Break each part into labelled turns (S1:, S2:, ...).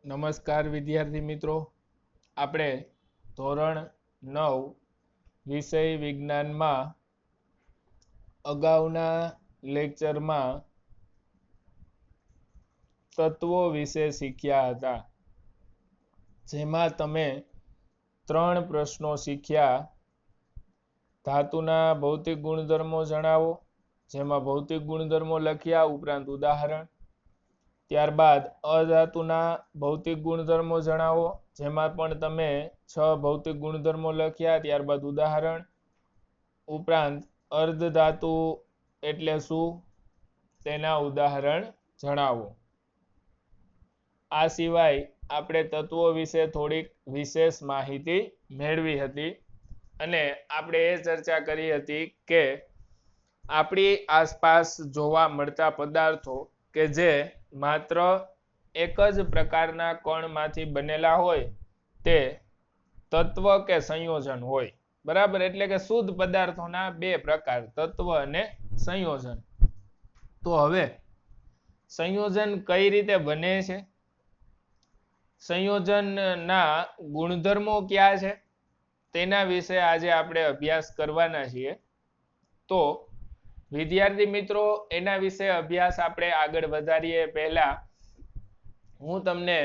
S1: નમસ્કાર વિદ્યાર્થી મિત્રો, આપણે ધોરણ 9 વિષય વિજ્ઞાનમાં અગાઉના લેક્ચરમાં તત્વો વિશે શીખ્યા હતા, જેમાં તમે 3 પ્રશ્નો શીખ્યા. ધાતુના ભૌતિક ગુણધર્મો જણાવો, જેમાં ભૌતિક ગુણધર્મો લખ્યા ઉપરાંત ઉદાહરણ. ત્યારબાદ અધાતુના ભૌતિક ગુણધર્મો જણાવો, જેમાં પણ તમે 6 ભૌતિક ગુણધર્મો લખ્યા, ત્યારબાદ ઉદાહરણ. ઉપરાંત અર્ધધાતુ એટલે શું તેના ઉદાહરણ જણાવો. આ સિવાય આપણે તત્વો વિશે થોડીક વિશેષ માહિતી મેળવી હતી અને આપણે એ ચર્ચા કરી હતી કે આપણી આસપાસ જોવા મળતા પદાર્થો કે જે માત્ર એક જ પ્રકારના કણમાંથી બનેલા હોય તે તત્વ કે સંયોજન હોય. બરાબર, એટલે કે શુદ્ધ પદાર્થોના 2 પ્રકાર, તત્વ અને સંયોજન. તો હવે સંયોજન કઈ રીતે બને છે, સંયોજનના ગુણધર્મો કયા છે, તેના વિશે આજે આપણે અભ્યાસ કરવાના છીએ. તો વિદ્યાર્થી મિત્રો, એના વિશે અભ્યાસ આપણે આગળ વધારીએ પહેલા હું તમને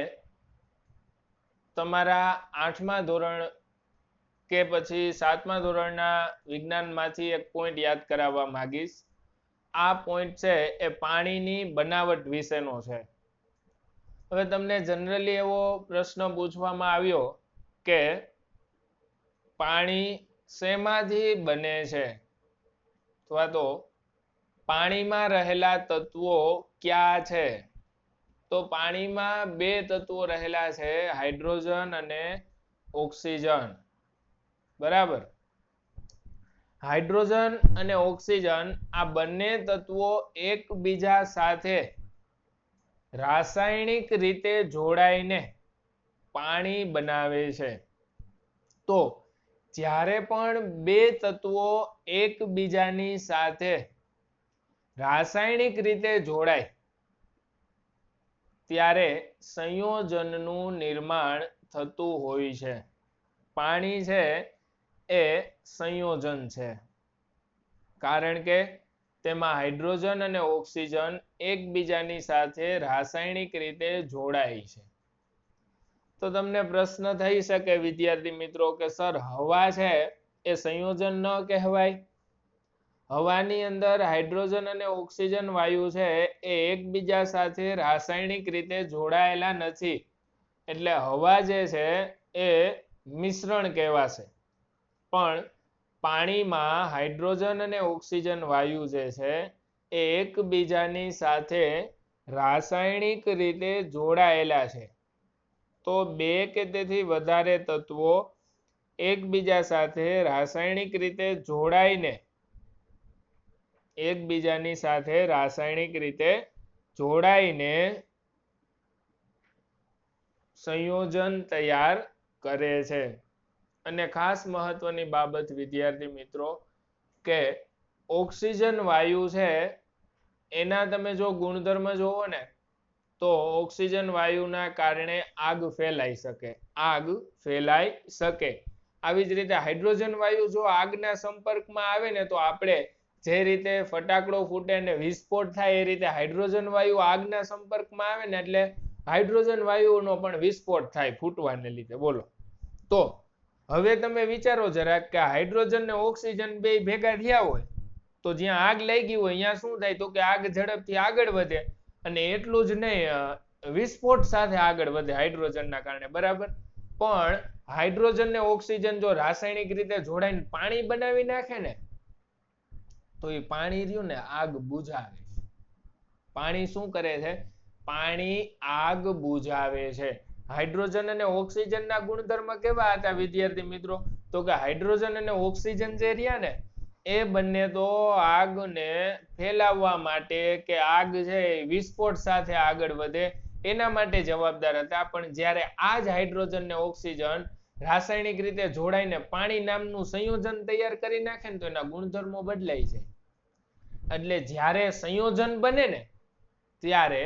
S1: તમારા 8મા ધોરણ કે પછી 7મા ધોરણના વિજ્ઞાનમાંથી એક પોઈન્ટ યાદ કરાવવા માંગીશ. આ પોઈન્ટ છે એ પાણીની બનાવટ વિશેનો છે. હવે તમને જનરલી એવો પ્રશ્ન પૂછવામાં આવ્યો કે પાણી શેમાંથી બને છે, અથવા તો પાણીમાં રહેલા તત્વો કયા છે? તો પાણીમાં 2 તત્વો રહેલા છે, હાઇડ્રોજન અને ઓક્સિજન. બરાબર, હાઇડ્રોજન અને ઓક્સિજન આ બંને તત્વો એકબીજા સાથે રાસાયણિક રીતે જોડાઈને પાણી બનાવે છે. તો જ્યારે પણ 2 તત્વો એકબીજાની સાથે રાસાયણિક રીતે જોડાય ત્યારે સંયોજનનું નિર્માણ થતું હોય છે. પાણી છે એ સંયોજન છે, કારણ કે તેમાં હાઇડ્રોજન અને ઓક્સિજન એકબીજાની સાથે રાસાયણિક રીતે જોડાય છે. તો તમને પ્રશ્ન થઈ શકે વિદ્યાર્થી મિત્રો કે સર, હવા છે એ સંયોજન ન કહેવાય? હવાની અંદર હાઇડ્રોજન અને ઓક્સિજન વાયુ છે એ એકબીજા સાથે રાસાયણિક રીતે જોડાયેલા નથી, એટલે હવા જે છે એ મિશ્રણ કહેવાશે. પણ પાણીમાં હાઇડ્રોજન અને ઓક્સિજન વાયુ જે છે એ એકબીજાની સાથે રાસાયણિક રીતે જોડાયેલા છે. તો 2 કે તેથી વધારે તત્વો એકબીજા સાથે રાસાયણિક રીતે જોડાઈને સંયોજન તૈયાર કરે છે. અને ખાસ મહત્વની બાબત વિદ્યાર્થી મિત્રો કે ઓક્સિજન વાયુ છે એના તમે જો ગુણધર્મ જોવો ને તો ઓક્સિજન વાયુના કારણે આગ ફેલાઈ શકે. આવી જ રીતે હાઇડ્રોજન વાયુ જો આગના સંપર્કમાં આવે ને તો આપણે જે રીતે ફટાકડો ફૂટે ને વિસ્ફોટ થાય એ રીતે હાઇડ્રોજન વાયુ આગના સંપર્કમાં આવે ને એટલે હાઇડ્રોજન વાયુનો પણ વિસ્ફોટ થાય ફૂટવાને લીધે. બોલો, તો હવે તમે વિચારો જરાક કે હાઇડ્રોજન ને ઓક્સિજન બે ભેગા થયા હોય તો જ્યાં આગ લાગી હોય અહીંયા શું થાય? તો કે આગ ઝડપથી આગળ વધે અને એટલું જ નહીં, વિસ્ફોટ સાથે આગળ વધે હાઇડ્રોજનના કારણે. બરાબર, પણ હાઇડ્રોજન ને ઓક્સિજન જો રાસાયણિક રીતે જોડાઈને પાણી બનાવી નાખે ને તો એ પાણી રહ્યું ને આગ બુઝાવે છે. પાણી શું કરે છે? પાણી આગ બુઝાવે છે. હાઇડ્રોજન અને ઓક્સિજનના ગુણધર્મ કેવા હતા વિદ્યાર્થી મિત્રો? તો કે હાઇડ્રોજન અને ઓક્સિજન જે રહ્યા ને એ બંને તો આગને ફેલાવવા માટે કે આગ છે વિસ્ફોટ સાથે આગળ વધે એના માટે જવાબદાર હતા. પણ જ્યારે આ જ હાઇડ્રોજન ને ઓક્સિજન રાસાયણિક રીતે જોડાઈને પાણી નામનું સંયોજન તૈયાર કરી નાખે ને તો એના ગુણધર્મો બદલાય છે. એટલે જ્યારે સંયોજન બને ને ત્યારે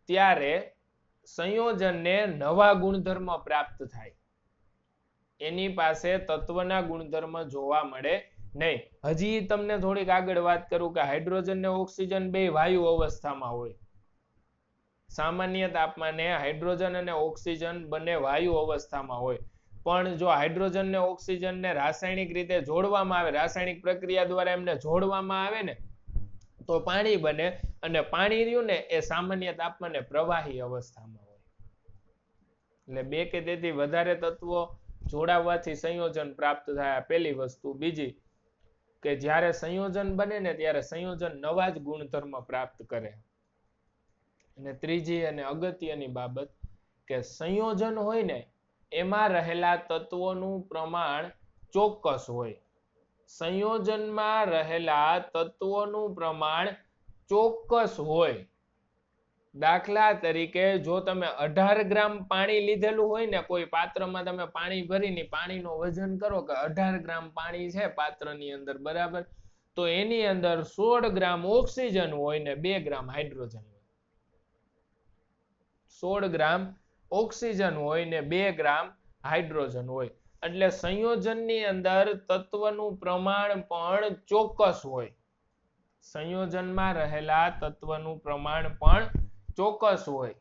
S1: ત્યારે સંયોજનને નવા ગુણધર્મ પ્રાપ્ત થાય, એની પાસે તત્વના ગુણધર્મ જોવા મળે નહીં. હજી તમને થોડીક આગળ વાત કરું કે હાઇડ્રોજન ને ઓક્સિજન બે વાયુ અવસ્થામાં હોય. સામાન્ય તાપમાને હાઇડ્રોજન અને ઓક્સિજન બંને વાયુ અવસ્થામાં હોય, પણ જો હાઇડ્રોજન ને ઓક્સિજન ને રાસાયણિક રીતે જોડવામાં આવે, રાસાયણિક પ્રક્રિયા દ્વારા એમને જોડવામાં આવે ને તો પાણી બને, અને પાણી રહ્યું ને એ સામાન્ય તાપમાને પ્રવાહી અવસ્થામાં હોય. એટલે બે કે તેથી વધારે તત્વો જોડાવાથી સંયોજન પ્રાપ્ત થાય, પહેલી વસ્તુ. બીજી કે જ્યારે સંયોજન બને ને ત્યારે સંયોજન નવા જ ગુણધર્મ પ્રાપ્ત કરે. અને ત્રીજી અને અગત્યની બાબત કે સંયોજન હોય ને એમાં રહેલા તત્વોનું પ્રમાણ ચોક્કસ હોય. સંયોજનમાં રહેલા તત્વોનું પ્રમાણ ચોક્કસ હોય. દાખલા તરીકે જો તમે 18 ગ્રામ પાણી લીધેલું હોય ને, કોઈ પાત્રમાં તમે પાણી ભરીને પાણીનો વજન કરો કે 18 ગ્રામ પાણી છે પાત્રની અંદર, બરાબર, તો એની અંદર 16 ગ્રામ ઓક્સિજન હોય ને 2 ગ્રામ હાઇડ્રોજન હોય. 16 ગ્રામ ઓક્સિજન હોય ને 2 ગ્રામ હાઇડ્રોજન હોય. એટલે સંયોજનની અંદર તત્વનું પ્રમાણ પણ ચોક્કસ હોય. સંયોજનમાં રહેલા તત્વનું પ્રમાણ પણ ચોક્કસ હોય.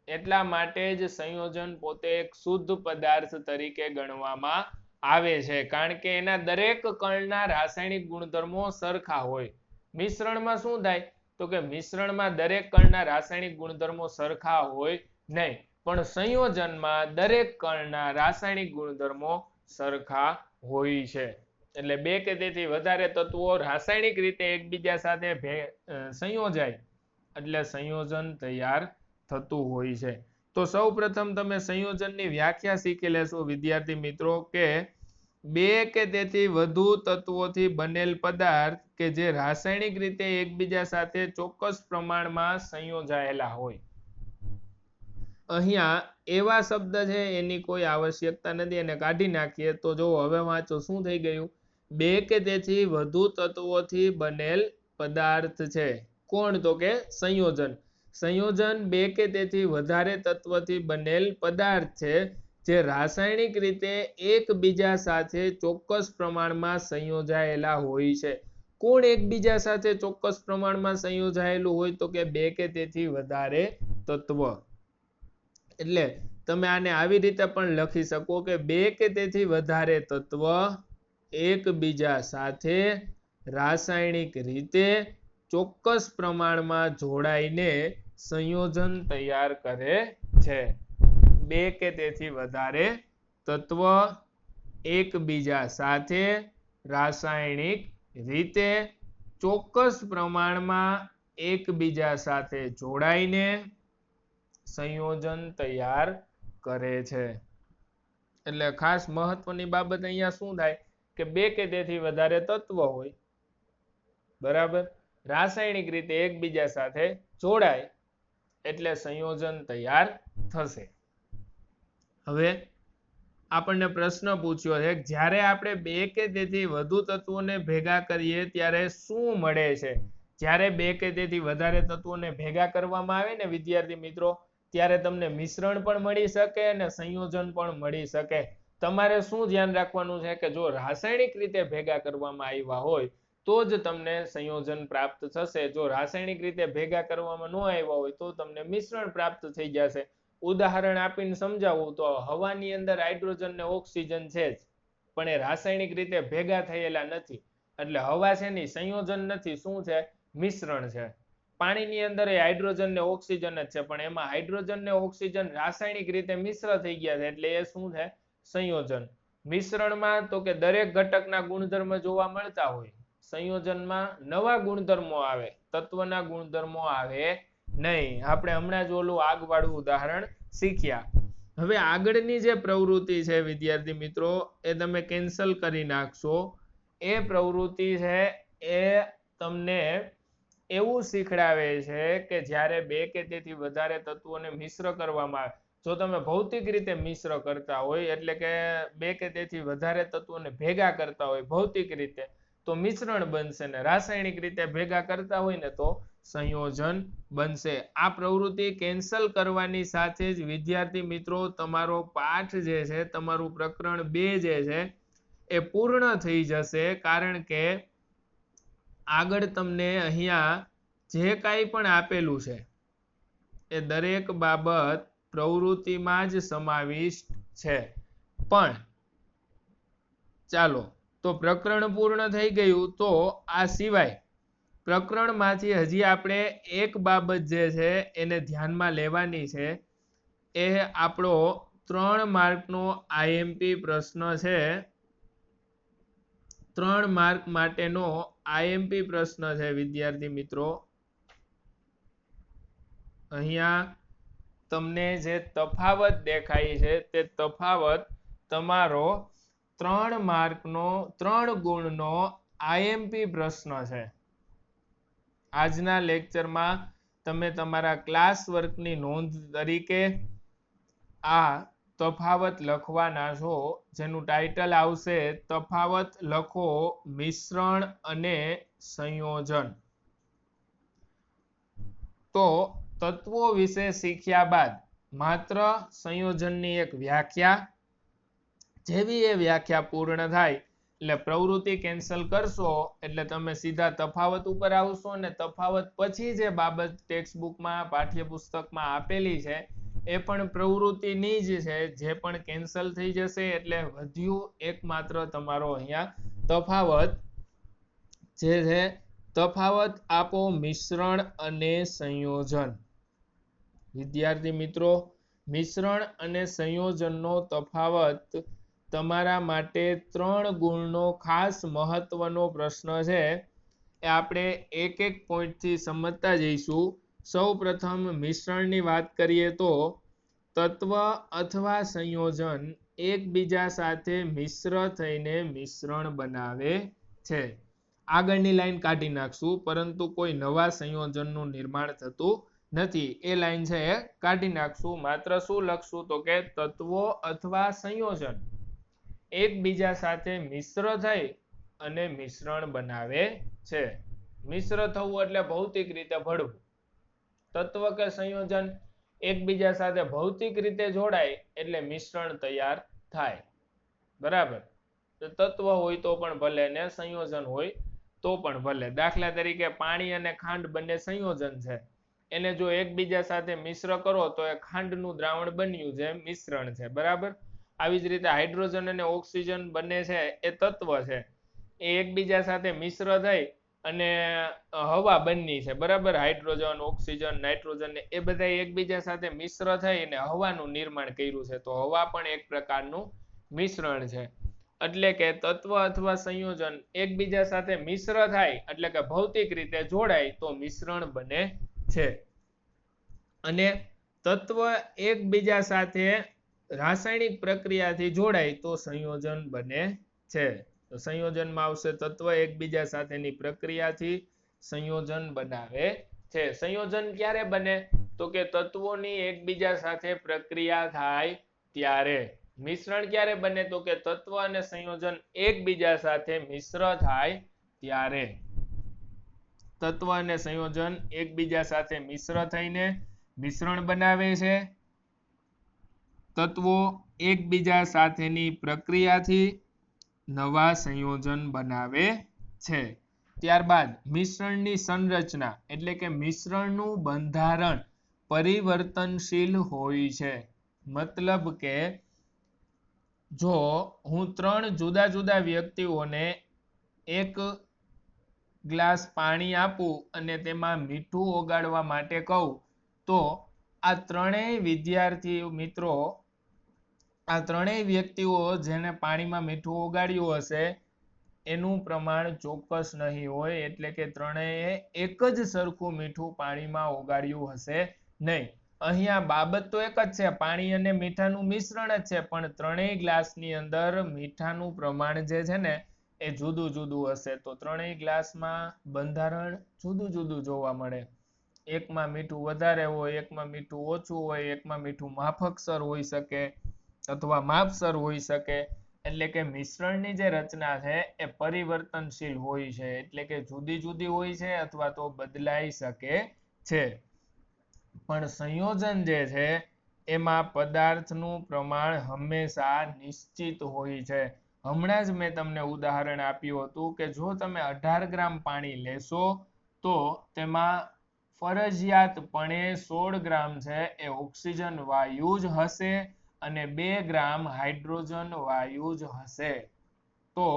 S1: એટલા માટે જ સંયોજન પોતે એક શુદ્ધ પદાર્થ તરીકે ગણવામાં આવે છે, કારણ કે એના દરેક કણના રાસાયણિક ગુણધર્મો સરખા હોય. મિશ્રણમાં શું થાય તો કે મિશ્રણમાં દરેક કણના રાસાયણિક ગુણધર્મો સરખા હોય નહીં, પણ સંયોજનમાં દરેક કણના રાસાયણિક ગુણધર્મો સરખા હોય છે. એટલે બે કે તેથી વધારે તત્વો રાસાયણિક રીતે એકબીજા સાથે સંયોજાય એટલે સંયોજન તૈયાર થતું હોય છે. તો સૌ પ્રથમ તમે સંયોજનની વ્યાખ્યા શીખી લેશો વિદ્યાર્થી મિત્રો, કે બે કે તેથી વધુ તત્વોથી બનેલ પદાર્થ કે જે રાસાયણિક રીતે એકબીજા સાથે ચોક્કસ પ્રમાણમાં સંયોજાયેલા હોય. અહીંયા એવા શબ્દ છે એની કોઈ આવશ્યકતા નથી, એને કાઢી નાખીએ તો જો હવે વાંચો શું થઈ ગયું. બે કે તેથી વધુ તત્વોથી બનેલ પદાર્થ છે. કોણ? તો કે સંયોજન. સંયોજન બે કે તેથી વધારે તત્વથી બનેલ પદાર્થ છે જે રાસાયણિક રીતે એકબીજા સાથે ચોક્કસ પ્રમાણમાં સંયોજાયેલા હોય છે. કોણ એકબીજા સાથે ચોક્કસ પ્રમાણમાં સંયોજાયેલું હોય? તો કે બે કે તેથી વધારે તત્વ. એટલે તમે આને આવી રીતે પણ લખી શકો કે બે કે તેથી વધારે તત્વ એકબીજા સાથે રાસાયણિક રીતે ચોક્કસ પ્રમાણમાં જોડાઈને સંયોજન તૈયાર કરે છે. બે કે તેથી વધારે તત્વ એકબીજા સાથે રાસાયણિક રીતે ચોક્કસ પ્રમાણમાં એકબીજા સાથે જોડાઈને સંયોજન તૈયાર કરે છે. એટલે ખાસ મહત્વની બાબત અહીંયા શું થાય કે બે કે તેથી વધારે તત્વ હોય, બરાબર, રાસાયણિક રીતે એકબીજા સાથે જોડાય એટલે સંયોજન તૈયાર થશે. હવે આપણને પ્રશ્ન પૂછ્યો છે, જ્યારે આપણે બે કે તેથી વધુ તત્વોને ભેગા કરીએ ત્યારે શું મળે છે? જ્યારે બે કે તેથી વધારે તત્વોને ભેગા કરવામાં આવે ને વિદ્યાર્થી મિત્રો, ત્યારે તમને મિશ્રણ પણ મળી શકે અને સંયોજન પણ મળી શકે. તમારે શું ધ્યાન રાખવાનું છે કે જો રાસાયણિક રીતે ભેગા કરવામાં આવ્યા હોય તો જ તમને સંયોજન પ્રાપ્ત થશે. જો રાસાયણિક રીતે ભેગા કરવામાં ન આવ્યા હોય તો તમને મિશ્રણ પ્રાપ્ત થઈ જશે. ઉદાહરણ આપીને સમજાવું તો હવાની અંદર હાઇડ્રોજન ને ઓક્સિજન છે જ, પણ એ રાસાયણિક રીતે ભેગા થયેલા નથી. એટલે હવા છે ની સંયોજન નથી, શું છે? મિશ્રણ છે. પાણીની અંદર એ હાઇડ્રોજન ને ઓક્સિજન જ છે, પણ એમાં હાઇડ્રોજન ને ઓક્સિજન રાસાયણિક રીતે મિશ્ર થઈ ગયા છે એટલે એ શું છે? સંયોજન. મિશ્રણમાં તો કે દરેક ઘટકના ગુણધર્મ જોવા મળતા હોય, સંયોજનમાં નવા ગુણધર્મો આવે, તત્વના ગુણધર્મો આવે નહીં. આપણે હમણાં જ ઓલું આગવાળું ઉદાહરણ શીખ્યા. હવે આગળની જે પ્રવૃત્તિ છે વિદ્યાર્થી મિત્રો એ તમે કેન્સલ કરી નાખશો. એ પ્રવૃત્તિ છે એ તમને એવું શીખડાવે છે કે જ્યારે બે કે તેથી વધારે તત્વોને મિશ્ર કરવામાં આવે, જો તમે ભૌતિક રીતે મિશ્ર કરતા હોય એટલે કે બે કે તેથી વધારે તત્વોને ભેગા કરતા હોય ભૌતિક રીતે, તો મિશ્રણ બનશે ને રાસાયણિક રીતે ભેગા કરતા હોય ને તો સંયોજન બનશે. આ પ્રવૃત્તિ કેન્સલ કરવાની સાથે જ વિદ્યાર્થી મિત્રો તમારો પાઠ જે છે, તમારું પ્રકરણ 2 જે છે એ પૂર્ણ થઈ જશે. કારણ કે આગળ તમને અહીંયા જે કાંઈ પણ આપેલું છે એ દરેક બાબત પ્રવૃત્તિમાં જ સમાવિષ્ટ છે. પણ ચાલો તો પ્રકરણ પૂર્ણ થઈ ગયું. તો આ સિવાય પ્રકરણમાંથી હજી આપણે એક બાબત જે છે એને ધ્યાનમાં લેવાની છે. એ આપણો 3 માર્કનો IMP પ્રશ્ન છે. 3 માર્ક માટેનો IMP પ્રશ્ન છે વિદ્યાર્થી મિત્રો. અહીંયા તમને જે તફાવત દેખાય છે તે તફાવત તમારો 3 માર્કનો 3 ગુણનો IMP પ્રશ્ન છે. આજના લેક્ચરમાં તમે તમારા ક્લાસ વર્કની નોંધ તરીકે આ તફાવત લખવાના છો, જેનું ટાઇટલ આવશે તફાવત લખો મિશ્રણ અને સંયોજન. તો તત્વો વિશે શીખ્યા બાદ માત્ર સંયોજનની એક વ્યાખ્યા, જેવી એ વ્યાખ્યા પૂર્ણ થાય એટલે પ્રવૃત્તિ કેન્સલ કરશો એટલે તમે સીધા તફાવત ઉપર આવશો અને તફાવત પછી જે બાબત ટેક્સ્ટબુકમાં પાઠ્યપુસ્તકમાં આપેલી છે એ પણ પ્રવૃત્તિની જ છે, જે પણ કેન્સલ થઈ જશે. એટલે વધ્યું એકમાત્ર તમારો અહીંયા તફાવત જે છે. તફાવત આપો મિશ્રણ અને સંયોજન. વિદ્યાર્થી મિત્રો, મિશ્રણ અને સંયોજનનો તફાવત તમારા માટે 3 ગુણનો ખાસ મહત્વનો પ્રશ્ન છે. એ આપણે એક એક પોઈન્ટથી સમજતા જઈશું. સૌ પ્રથમ મિશ્રણની વાત કરીએ તો તત્વ અથવા સંયોજન એકબીજા સાથે મિશ્ર થઈને મિશ્રણ બનાવે છે. આગળની લાઈન કાઢી નાખશું, પરંતુ કોઈ નવા સંયોજનનું નિર્માણ થતું નથી. એ લાઈન છે એ કાઢી નાખશું. માત્ર શું લખશું તો કે તત્વો અથવા સંયોજન એકબીજા સાથે મિશ્ર થઈ અને મિશ્રણ બનાવે છે. મિશ્ર થવું એટલે ભૌતિક રીતે ભળવું. તત્વ કે સંયોજન એકબીજા સાથે ભૌતિક રીતે જોડાય એટલે મિશ્રણ તૈયાર થાય. બરાબર. તો તત્વ હોય તો પણ ભલે ને સંયોજન હોય તો પણ ભલે. દાખલા તરીકે પાણી અને ખાંડ બંને સંયોજન છે. એને જો એકબીજા સાથે મિશ્ર કરો તો એ ખાંડનું દ્રાવણ બન્યું છે, મિશ્રણ છે. બરાબર. આવી જ રીતે હાઇડ્રોજન અને ઓક્સિજન બંને છે એ તત્વ છે. એ એકબીજા સાથે મિશ્ર થઈ અને હવા બની છે. બરાબર. હાઇડ્રોજન, ઓક્સિજન, નાઇટ્રોજન એ બધા એકબીજા સાથે મિશ્ર થઈ અને હવાનું નિર્માણ કર્યું છે. તો હવા પણ એક પ્રકારનું મિશ્રણ છે. એટલે કે તત્વ અથવા સંયોજન એકબીજા સાથે મિશ્ર થાય એટલે કે ભૌતિક રીતે જોડાય તો મિશ્રણ બને છે. અને તત્વ એકબીજા સાથે રાસાયણિક પ્રક્રિયાથી જોડાય તો સંયોજન બને છે. તો સંયોજનમાં આવશે તત્વ એકબીજા સાથેની પ્રક્રિયાથી સંયોજન બનાવે છે. સંયોજન ક્યારે બને તો કે તત્વોની એકબીજા સાથે પ્રક્રિયા થાય ત્યારે. મિશ્રણ ક્યારે બને તો કે તત્વ અને સંયોજન એકબીજા સાથે મિશ્ર થાય ત્યારે. તત્વ અને સંયોજન એકબીજા સાથે મિશ્ર થઈને મિશ્રણ બનાવે છે. તત્વો એકબીજા સાથેની પ્રક્રિયાથી નવા સંયોજન બનાવે છે. ત્યારબાદ મિશ્રણની સંરચના એટલે કે મિશ્રણનું બંધારણ પરિવર્તનશીલ હોય છે. મતલબ કે જો હું 3 જુદા જુદા વ્યક્તિઓને એક ગ્લાસ પાણી આપું અને તેમાં મીઠું ઓગાળવા માટે કહું તો આ ત્રણેય વિદ્યાર્થી મિત્રો, આ ત્રણેય વ્યક્તિઓ જેને પાણીમાં મીઠું ઓગાળ્યું હશે એનું પ્રમાણ ચોક્કસ નહીં હોય. એટલે કે ત્રણેય એક જ સરખું મીઠું પાણીમાં ઓગાળ્યું હશે નહીં. અહીંયા બાબત તો એક જ છે, પાણી અને મીઠાનું મિશ્રણ જ છે, પણ ત્રણેય ગ્લાસની અંદર મીઠાનું પ્રમાણ જે છે ને એ જુદું જુદું હશે. તો ત્રણેય ગ્લાસમાં બંધારણ જુદું જુદું જોવા મળે. એકમાં મીઠું વધારે હોય, એકમાં મીઠું ઓછું હોય, એકમાં મીઠું માફકસર હોઈ શકે અથવા માપસર હોઈ શકે. એટલે કે મિશ્રણની જે રચના છે એ પરિવર્તનશીલ હોય છે, એટલે કે જુદી જુદી હોય છે અથવા તો બદલાઈ શકે છે. પણ સંયોજન જે છે એમાં પદાર્થનું પ્રમાણ હંમેશા નિશ્ચિત હોય છે. હમણાં જ મેં તમને ઉદાહરણ આપ્યું હતું કે જો તમે 18 ગ્રામ પાણી લેશો તો તેમાં ફરજિયાતપણે 16 ગ્રામ છે એ ઓક્સિજન વાયુ જ હશે અને 2 ગ્રામ હાઇડ્રોજન વાયુ જ હશે. તો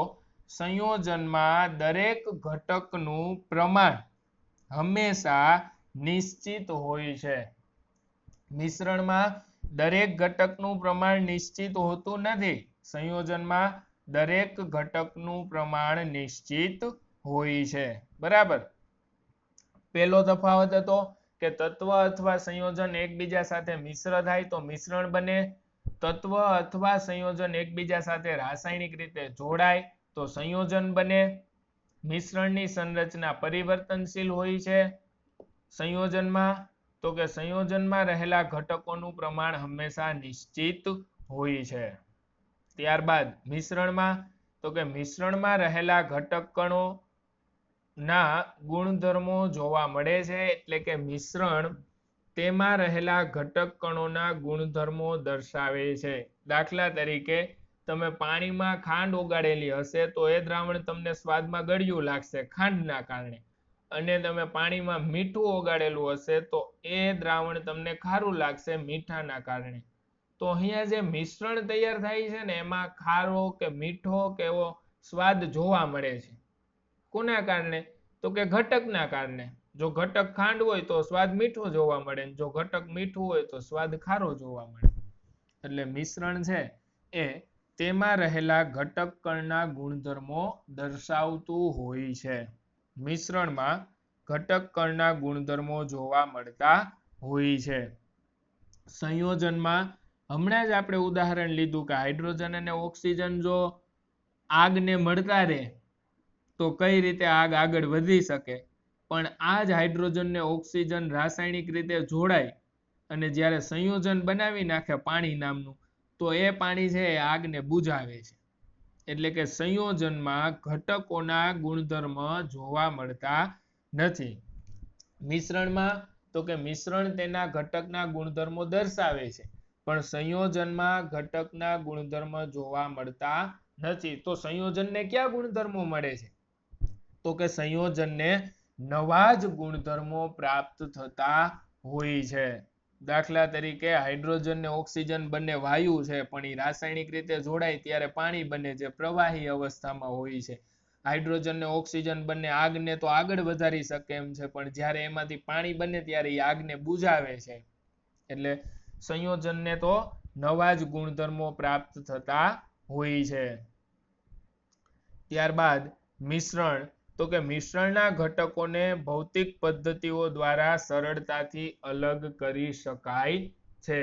S1: સંયોજનમાં દરેક ઘટકનું પ્રમાણ હંમેશા નિશ્ચિત હોય છે. મિશ્રણમાં દરેક ઘટકનું પ્રમાણ નિશ્ચિત હોતું નથી. સંયોજનમાં દરેક ઘટકનું પ્રમાણ નિશ્ચિત હોય છે. બરાબર. પહેલો તફાવત હતો કે તત્વ અથવા સંયોજન એકબીજા સાથે મિશ્ર થાય તો મિશ્રણ બને. તત્વ અથવા સંયોજન એકબીજા સાથે રાસાયણિક રીતે જોડાય તો સંયોજન બને. મિશ્રણની સંરચના પરિવર્તનશીલ હોય છે સંયોજનમાં, તો કે સંયોજનમાં રહેલા ઘટકોનું પ્રમાણ હંમેશા નિશ્ચિત હોય છે. ત્યારબાદ મિશ્રણમાં, તો કે મિશ્રણમાં રહેલા ઘટક કણો ના ગુણધર્મો જોવા મળે છે, એટલે કે મિશ્રણ તેમાં રહેલા ઘટક કણોના ગુણધર્મો દર્શાવે છે. દાખલા તરીકે તમે પાણીમાં ખાંડ ઓગાળેલી હશે તો એ દ્રાવણ તમને સ્વાદમાં ગળ્યું લાગશે ખાંડના કારણે, અને તમે પાણીમાં મીઠું ઓગાળેલું હશે તો એ દ્રાવણ તમને ખારું લાગશે મીઠાના કારણે. તો અહીંયા જે મિશ્રણ તૈયાર થાય છે ને એમાં ખારો કે મીઠો કે એવો સ્વાદ જોવા મળે છે. કોના કારણે? તો કે ઘટકના કારણે. જો ઘટક ખાંડ હોય તો સ્વાદ મીઠો જોવા મળે, જો ઘટક મીઠું હોય તો સ્વાદ ખારો જોવા મળે. એટલે મિશ્રણ છે એ તેમાં રહેલા ઘટક કણના ગુણધર્મો દર્શાવતું હોય છે. મિશ્રણમાં ઘટક કણના ગુણધર્મો જોવા મળતા હોય છે. સંયોજનમાં હમણાં જ આપણે ઉદાહરણ લીધું કે હાઇડ્રોજન અને ઓક્સિજન જો આગને મળતા રહે તો કઈ રીતે આગ આગળ વધી શકે. પણ આ જ હાઇડ્રોજન ને ઓક્સિજન રાસાયણિક રીતે જોડાય અને જ્યારે સંયોજન બનાવી નાખે પાણી નામનું તો એ પાણી છે એ આગને બુઝાવે છે. એટલે કે સંયોજનમાં ઘટકોના ગુણધર્મ જોવા મળતા નથી. મિશ્રણમાં, તો કે મિશ્રણ તેના ઘટકના ગુણધર્મો દર્શાવે છે પણ સંયોજનમાં ઘટકના ગુણધર્મ જોવા મળતા નથી. તો સંયોજનને કયા ગુણધર્મો મળે છે? તો કે સંયોજનને નવા જ ગુણધર્મો પ્રાપ્ત થતા હોય છે. દાખલા તરીકે હાઇડ્રોજન ને ઓક્સિજન બંને વાયુ છે પણ એ રાસાયણિક રીતે જોડાય ત્યારે પાણી બને જે પ્રવાહી અવસ્થામાં હોય છે. હાઇડ્રોજન ને ઓક્સિજન બંને આગને તો આગળ વધારી શકે એમ છે પણ જ્યારે એમાંથી પાણી બને ત્યારે એ આગને બુઝાવે છે. એટલે સંયોજનને તો નવા જ ગુણધર્મો પ્રાપ્ત થતા હોય છે. ત્યારબાદ મિશ્રણ, તો કે મિશ્રણના ઘટકોને ભૌતિક પદ્ધતિઓ દ્વારા સરળતાથી અલગ કરી શકાય છે.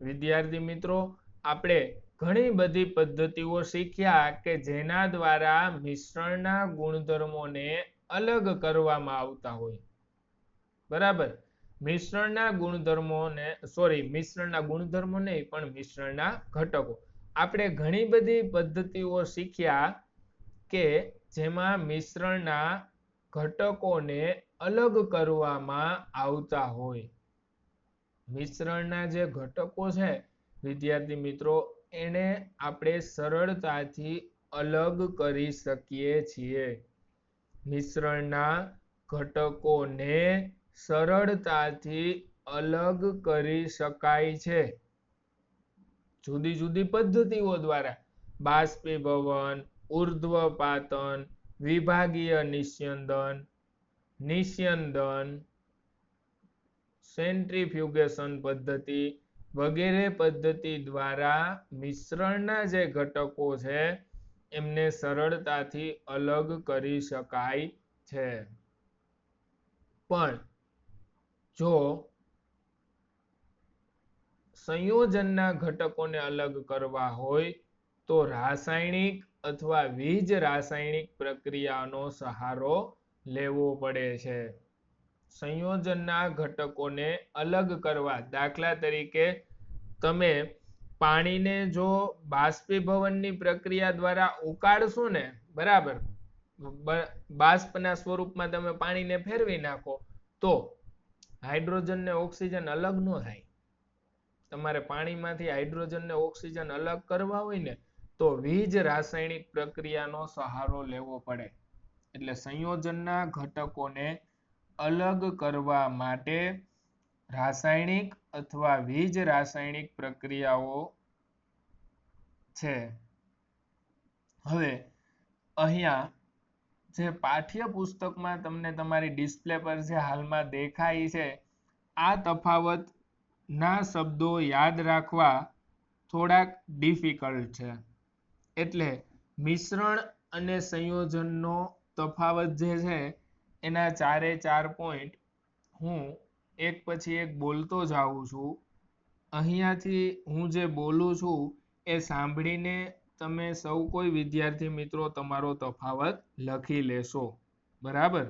S1: વિદ્યાર્થી મિત્રો, આપણે ઘણી બધી પદ્ધતિઓ શીખ્યા કે જેના દ્વારા મિશ્રણના ગુણધર્મોને અલગ કરવામાં આવતા હોય. બરાબર. મિશ્રણના ગુણધર્મોને મિશ્રણના ગુણધર્મો નહીં પણ મિશ્રણના ઘટકો. આપણે ઘણી બધી પદ્ધતિઓ શીખ્યા કે જેમાં મિશ્રણના ઘટકોને અલગ કરવામાં આવતા હોય. મિશ્રણના જે ઘટકો છે વિદ્યાર્થી મિત્રો એને આપણે સરળતાથી અલગ કરી શકીએ છીએ. મિશ્રણના ઘટકોને સરળતાથી અલગ કરી શકાય છે જુદી જુદી પદ્ધતિઓ દ્વારા. બાષ્પીભવન, ઉર્ધ્વપાતન, વિભાગીય નિસ્યંદન, નિસ્યંદન, સેન્ટ્રીફ્યુગેશન પદ્ધતિ વગેરે પદ્ધતિ દ્વારા મિશ્રણના જે ઘટકો છે એમને સરળતાથી અલગ કરી શકાય છે. પણ જો સંયોજનના ઘટકોને અલગ કરવા હોય તો રાસાયણિક અથવા વીજ રાસાયણિક પ્રક્રિયાનો સહારો લેવો પડે છે. સંયોજનના ઘટકોને અલગ કરવા, દાખલા તરીકે તમે પાણીને જો બાષ્પીભવનની પ્રક્રિયા દ્વારા ઉકાળશું ને, બરાબર, બાષ્પના સ્વરૂપમાં તમે પાણીને ફેરવી નાખો તો હાઇડ્રોજન ને ઓક્સિજન અલગ ન થાય. તમારે પાણીમાંથી હાઇડ્રોજન ને ઓક્સિજન અલગ કરવા હોય ને તો વીજ રાસાયણિક પ્રક્રિયાનો સહારો લેવો પડે. એટલે સંયોજનના ઘટકોને અલગ કરવા માટે રાસાયણિક અથવા વીજ રાસાયણિક પ્રક્રિયાઓ છે. હવે અહીંયા જે પાઠ્યપુસ્તકમાં તમને તમારી ડિસ્પ્લે પર જે હાલમાં દેખાય છે આ તફાવત ના શબ્દો યાદ રાખવા થોડાક ડિફિકલ્ટ છે. એટલે મિશ્રણ અને સંયોજનનો તફાવત જે છે એના 4 પોઈન્ટ હું એક પછી એક બોલતો જાઉં છું. અહીંયાથી હું જે બોલું છું એ સાંભળીને તમે સૌ કોઈ વિદ્યાર્થી મિત્રો તમારો તફાવત લખી લેશો. બરાબર,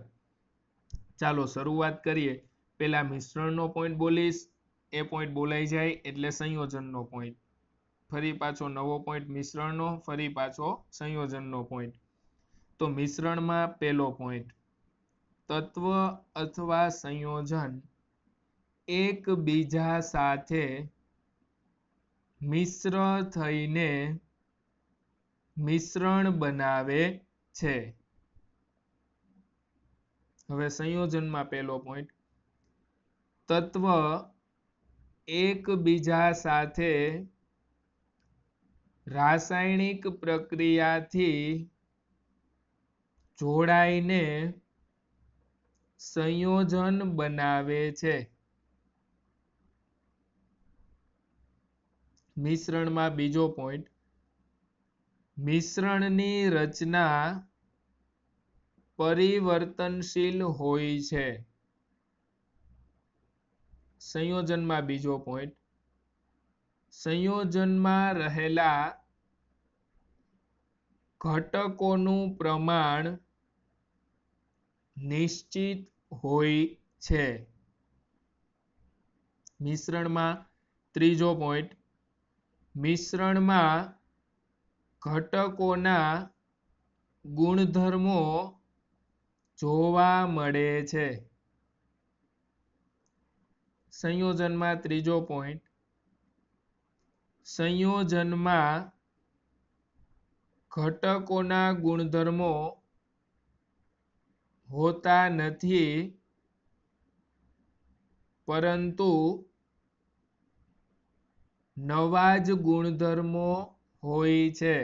S1: ચાલો શરૂઆત કરીએ. પેલા મિશ્રણનો પોઈન્ટ બોલીશ, એ પોઈન્ટ બોલાઈ જાય એટલે સંયોજનનો પોઈન્ટ, ફરી પાછો નવો પોઈન્ટ મિશ્રણનો, ફરી પાછો સંયોજનનો પોઈન્ટ. તો મિશ્રણમાં પેલો પોઈન્ટ, તત્વ અથવા સંયોજન એકબીજા સાથે મિશ્ર થઈને મિશ્રણ બનાવે છે. હવે સંયોજનમાં પેલો પોઈન્ટ, તત્વ એકબીજા સાથે રાસાયણિક પ્રક્રિયાથી જોડાઈને સંયોજન બનાવે છે. મિશ્રણમાં બીજો પોઈન્ટ, મિશ્રણની રચના પરિવર્તનશીલ હોય છે. સંયોજનમાં બીજો પોઈન્ટ, સંયોજનમાં રહેલા ઘટકોનું પ્રમાણ નિશ્ચિત હોય છે. મિશ્રણમાં ત્રીજો પોઈન્ટ, મિશ્રણમાં ઘટકોના ગુણધર્મો જોવા મળે છે. સંયોજનમાં ત્રીજો પોઈન્ટ, સંયોજનમાં ઘટકોના ગુણધર્મો હોતા નથી પરંતુ નવા જ ગુણધર્મો હોય છે.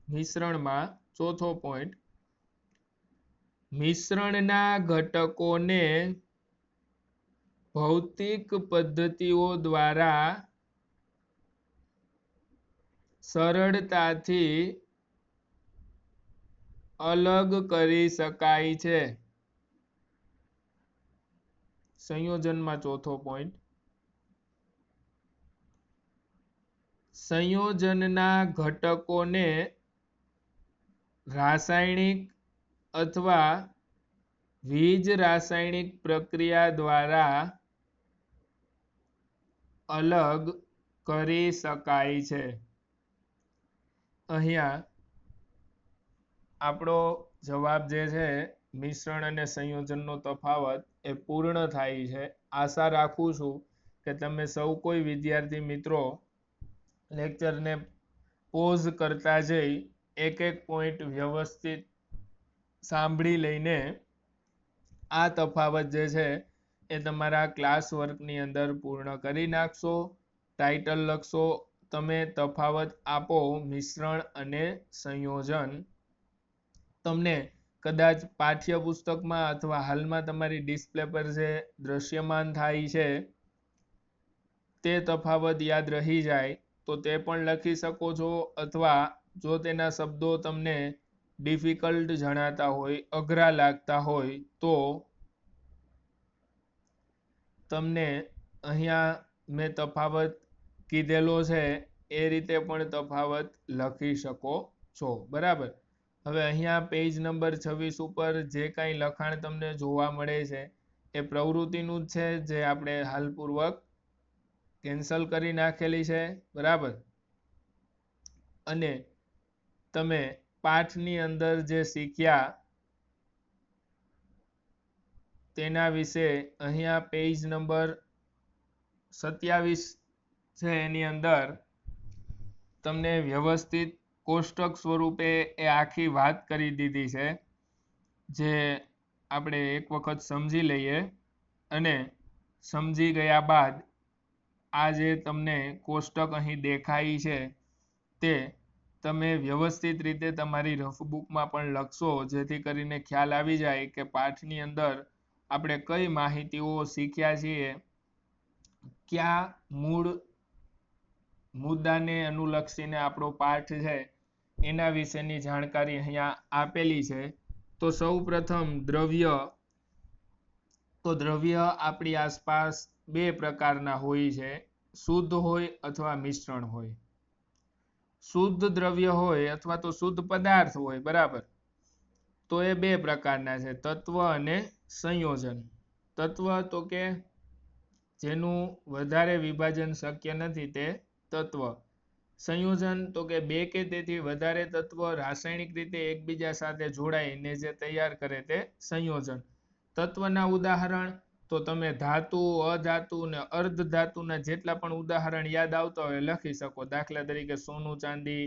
S1: મિશ્રણમાં ચોથો પોઈન્ટ, મિશ્રણના ઘટકોને ભૌતિક પદ્ધતિઓ દ્વારા સરળતાથી અલગ કરી શકાય છે. સંયોજનમાં ચોથો પોઈન્ટ, સંયોજનના ઘટકોને રાસાયણિક અથવા વીજ રાસાયણિક પ્રક્રિયા દ્વારા અલગ કરી શકાય છે. અહીંયા આપણો જવાબ જે છે મિશ્રણ અને સંયોજનનો તફાવત એ પૂર્ણ થાય છે. આશા રાખું છું કે તમે સૌ કોઈ વિદ્યાર્થી મિત્રો લેક્ચરને પોઝ કરતા જઈ એક એક પોઈન્ટ વ્યવસ્થિત સાંભળી લઈને આ તફાવત જે છે એ તમારા ક્લાસ વર્કની અંદર પૂર્ણ કરી નાખશો. ટાઇટલ લખશો, તમે તફાવત આપો મિશ્રણ અને સંયોજન. તમને કદાચ પાઠ્યપુસ્તકમાં અથવા હાલમાં તમારી ડિસ્પ્લે પર જે દ્રશ્યમાન થાય છે તે તફાવત યાદ રહી જાય તો તે પણ લખી શકો છો, અથવા જો તેના શબ્દો તમને ડિફિકલ્ટ જણાતા હોય, અઘરા લાગતા હોય તો તમને અહીંયા મેં તફાવત કીધેલો છે એ રીતે પણ તફાવત લખી શકો છો. બરાબર, હવે અહીંયા પેજ નંબર 26 ઉપર જે કાંઈ લખાણ તમને જોવા મળે છે એ પ્રવૃત્તિનું જ છે જે આપણે હાલપૂર્વક કેન્સલ કરી નાખેલી છે, બરાબર. અને તમે પાઠની અંદર જે શીખ્યા તેના વિશે અહીંયા પેજ નંબર 27 છે એની અંદર તમને વ્યવસ્થિત કોષ્ટક સ્વરૂપે એ આખી વાત કરી દીધી છે, જે આપણે એક વખત સમજી લઈએ. અને સમજી ગયા બાદ આ જે તમને કોષ્ટક અહીં દેખાય છે તે તમે વ્યવસ્થિત રીતે તમારી રફબુકમાં પણ લખશો, જેથી કરીને ખ્યાલ આવી જાય કે પાઠની અંદર આપણે કઈ માહિતીઓ શીખ્યા છીએ, કયા મૂળ મુદ્દાને અનુલક્ષીને આપણો પાઠ છે એના વિશેની જાણકારી અહીંયા આપેલી છે. તો સૌ પ્રથમ દ્રવ્ય. તો દ્રવ્ય આપણી આસપાસ બે પ્રકારના હોય છે, શુદ્ધ હોય અથવા મિશ્રણ હોય. શુદ્ધ દ્રવ્ય હોય અથવા તો શુદ્ધ પદાર્થ હોય, બરાબર, તો એ બે પ્રકારના છે, તત્વ અને સંયોજન. તત્વ તો કે જેનું વધારે વિભાજન શક્ય નથી તે તત્વ. સંયોજન તો કે બે કે તેથી વધારે તત્વ રાસાયણિક રીતે એકબીજા સાથે જોડાઈને જે તૈયાર કરે તે સંયોજન. તત્વના ઉદાહરણ તો તમે ધાતુ, અધાતુ ને અર્ધ ધાતુના જેટલા પણ ઉદાહરણ યાદ આવતા હોય લખી શકો. દાખલા તરીકે સોનું, ચાંદી,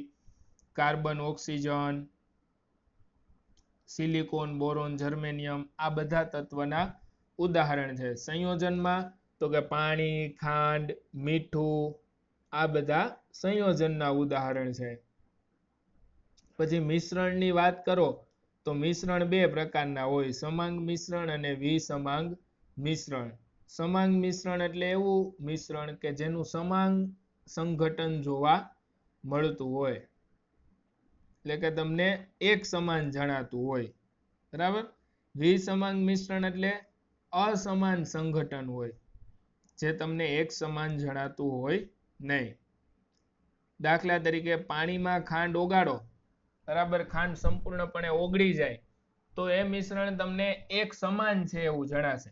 S1: carbon, oxygen, silicon, boron, germanium, આ બધા તત્વના ઉદાહરણ છે. સંયોજનમાં તો કે પાણી, ખાંડ, મીઠું, આ બધા સંયોજનના ઉદાહરણ છે. પછી મિશ્રણની વાત કરો તો મિશ્રણ બે પ્રકારના હોય, સમાંગ મિશ્રણ અને વિસમાંગ મિશ્રણ. સમાંગ મિશ્રણ એટલે એવું મિશ્રણ કે જેનું સમાંગ સંઘટન જોવા મળતું હોય, એટલે કે તમને એક સમાન જણાતું હોય, બરાબર. વિસમાંગ મિશ્રણ એટલે અસમાન સંઘટન હોય, જે તમને એક સમાન જણાતું હોય નહીં. દાખલા તરીકે પાણીમાં ખાંડ ઓગાળો, બરાબર, ખાંડ સંપૂર્ણપણે ઓગળી જાય તો એ મિશ્રણ તમને એક સમાન છે એવું જણાશે.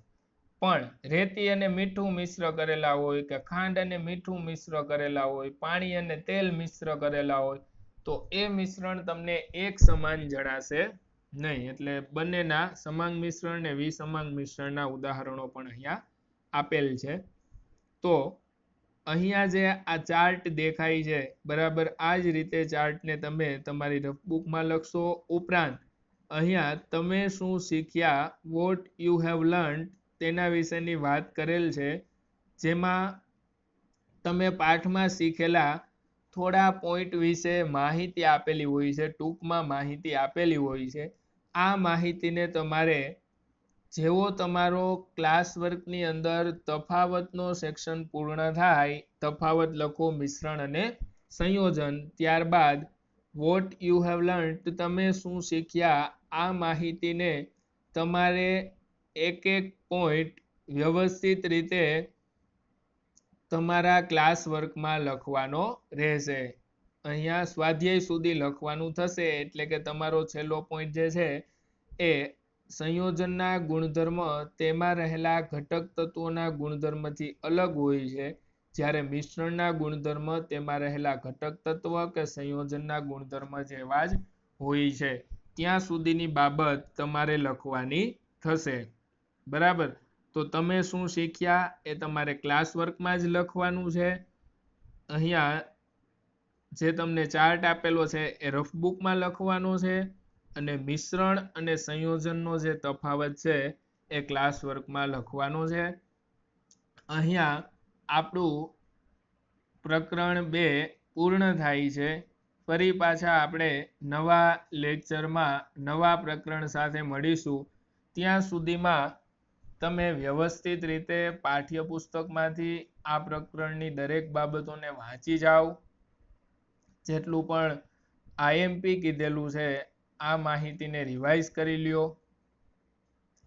S1: પણ રેતી અને મીઠું મિશ્ર કરેલા હોય કે ખાંડ અને મીઠું મિશ્ર કરેલા હોય, પાણી અને તેલ મિશ્ર કરેલા હોય, તો એ મિશ્રણ તમને એક સમાન જણાશે નહીં. એટલે બંનેના સમાંગ મિશ્રણ અને વિસમાંગ મિશ્રણના ઉદાહરણો પણ અહીંયા આપેલ છે. તો અહીંયા જે આ ચાર્ટ દેખાય છે, બરાબર, આ જ રીતે ચાર્ટને તમે તમારી રફબુકમાં લખશો. ઉપરાંત અહીંયા તમે શું શીખ્યા, વોટ યુ હેવ લર્ન્ડ, તેના વિશેની વાત કરેલ છે, જેમાં તમે પાઠમાં શીખેલા થોડા પોઈન્ટ વિશે માહિતી આપેલી હોય છે, ટૂંકમાં માહિતી આપેલી હોય છે. આ માહિતીને તમારે જેવો તમારો ક્લાસ વર્કની અંદર તફાવતનો સેક્શન પૂર્ણ થાય, તફાવત લખો, મિશ્રણ અને સંયોજન, ત્યારબાદ વોટ યુ હેવ લર્ન્ડ, તમે શું શીખ્યા, આ માહિતીને તમારે એક એક પોઈન્ટ વ્યવસ્થિત રીતે તમારા ક્લાસ વર્કમાં લખવાનો રહેશે. અહીંયા સ્વાધ્યાય સુધી લખવાનું થશે, એટલે કે તમારો છેલ્લો પોઈન્ટ જે છે એ સંયોજનના ગુણધર્મ તેમાં રહેલા ઘટક તત્વોના ગુણધર્મથી અલગ હોય છે, જ્યારે મિશ્રણના ગુણધર્મ તેમાં રહેલા ઘટક તત્વ કે સંયોજનના ગુણધર્મ જેવા જ હોય છે. ત્યાં સુધીની બાબત તમારે લખવાની થશે, બરાબર. તો તમે શું શીખ્યા એ તમારે ક્લાસ વર્કમાં જ લખવાનું છે. અહીંયા જે તમને ચાર્ટ આપેલો છે એ રફબુકમાં લખવાનો છે, અને મિશ્રણ અને સંયોજનનો જે તફાવત છે એ ક્લાસ વર્કમાં લખવાનો છે. અહીંયા આપણું પ્રકરણ 2 પૂર્ણ થાય છે. ફરી પાછા આપણે નવા લેક્ચરમાં નવા પ્રકરણ સાથે મળીશું. ત્યાં સુધીમાં તમે વ્યવસ્થિત રીતે પાઠ્યપુસ્તકમાંથી આ પ્રકરણની દરેક બાબતોને વાંચી જાઓ. જેટલું પણ આઈએમપી કીધેલું છે આ માહિતીને રિવાઇઝ કરી લ્યો.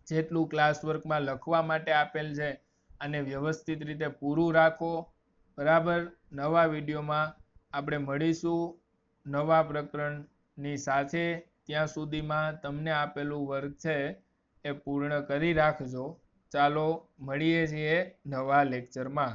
S1: જેટલું ક્લાસ વર્કમાં લખવા માટે આપેલ છે અને વ્યવસ્થિત રીતે પૂરું રાખો, બરાબર. નવા વિડીયોમાં આપણે મળીશું નવા પ્રકરણની સાથે. ત્યાં સુધીમાં તમને આપેલું વર્ક છે એ પૂર્ણ કરી રાખજો. ચાલો મળીએ છીએ નવા લેક્ચરમાં.